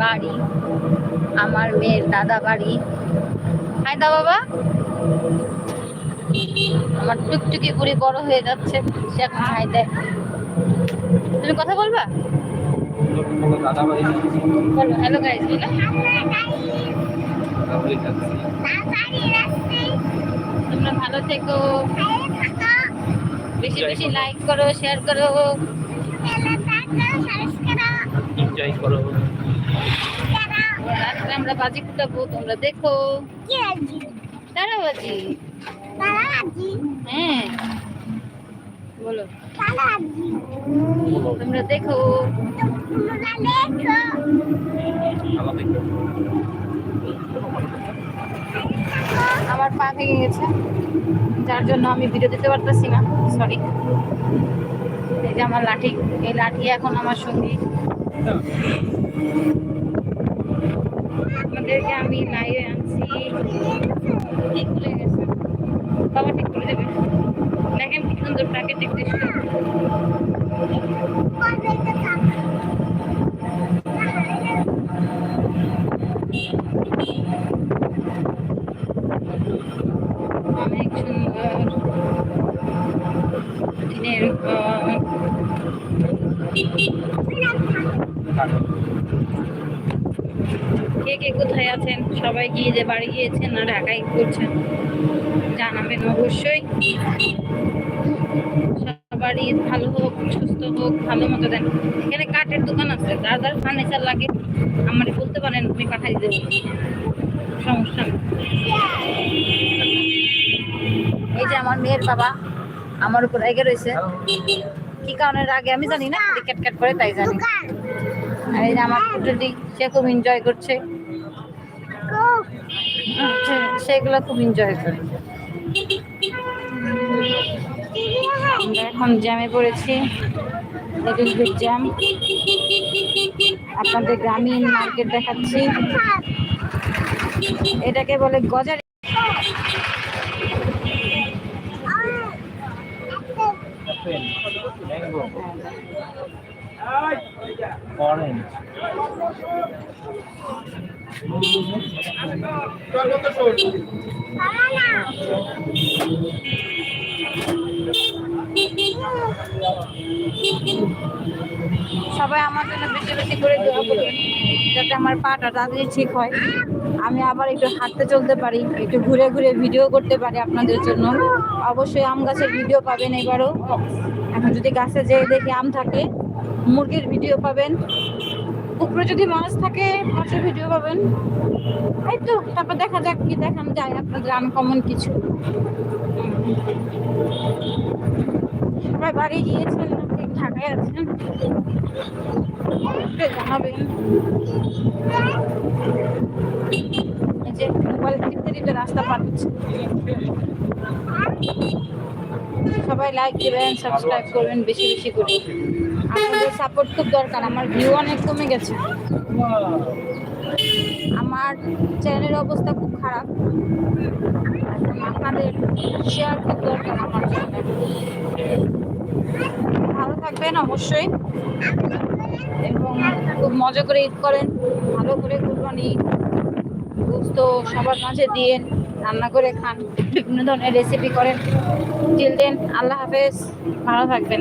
বাড়ি, আমার মেয়ের দাদা বাড়ি। হাই দা বাবা। আমার টুকটুকি বুড়ি বড় হয়ে যাচ্ছে, সে এখন হাই দেয়। তুমি কথা বলবা? বলো হ্যালো গাইস বলো। তোমরা ভালো থেকো, বেশি বেশি লাইক করো, শেয়ার করো, এনজয় করো। রাত্রে আমরা বাজি ফুটাবো, তোমরা দেখো। তারাবাজি। হ্যাঁ বলো, তোমরা দেখো। আমার পা ভেঙে গেছে, যার জন্য আমি ভিডিও দিতে পারতেছি না, সরি। এই যে আমার লাঠি, এই লাঠি এখন আমার সঙ্গী। আপনাদেরকে আমি লাইভে আনছি। ঠিক খুলে গেছে, বাবা ঠিক করে দেবে। দেখেন কি সুন্দর প্রাকৃতিক দৃশ্য। অনেক সুন্দর দিনের কে কে কোথায় আছেন, সবাই গিয়ে যে বাড়ি গিয়েছেন না ঢাকায় করছেন জানাবেন অবশ্যই। সবারই ভালো হোক, সুস্থ হোক, ভালো মতো দেন। এখানে কাঠের দোকান আছে, যার যার ফার্নিচার লাগে আমারে বলতে পারেন, আমি পাঠাই দেবো, সমস্যা নেই। এই যে আমার মেয়ের বাবা আমার উপর রেগে রয়েছে, কি কারণে রাগে আমি জানি না, ক্যাট ক্যাট করে তাই জানি। আর এই যে আমার পুটুলি, সে খুব এনজয় করছে, সেগুলো খুব এনজয় করে। আমরা এখন জ্যামে পড়েছি, জ্যাম। আপনাদের গ্রামীণ মার্কেট দেখাচ্ছি, এটাকে বলে গজার। সবাই আমার জন্য বেশি বেশি করে দোয়া করবেন, যাতে আমার পাটা তাড়াতাড়ি ঠিক হয়, আমি আবার একটু হাঁটতে চলতে পারি, একটু ঘুরে ঘুরে ভিডিও করতে পারি আপনাদের জন্য। অবশ্যই আম গাছের ভিডিও পাবেন এবারও। এখন যদি গাছে যেয়ে দেখি আম থাকে, মুরগির ভিডিও পাবেন, পুকুরে যদি মাছ থাকে মাছের ভিডিও পাবেন। এই তো, তারপর দেখা যাক কি দেখানো যায় আপনাদের আনকমন কিছু। সবাই বাড়ি গিয়েছেন, ঢাকায় আছেন, জানাবেন। এই যে মোবাইল টিপতে টিপতে রাস্তা পার হচ্ছে। সবাই লাইক দেবেন, সাবস্ক্রাইব করবেন বেশি বেশি করে, আপনাদের সাপোর্ট খুব দরকার। আমার ভিউ অনেক কমে গেছে, আমার চ্যানেলের অবস্থা খুব খারাপ, আপনাদের শেয়ার খুব দরকার আমার চ্যানেলে। ভালো থাকবেন অবশ্যই, এবং খুব মজা করে ঈদ করেন, ভালো করে কুরবানি গোশত সবার মাঝে দিয়ে রান্না করে খান, বিভিন্ন ধরনের রেসিপি করেন। টিল দেন, আল্লাহ হাফেজ, ভালো থাকবেন।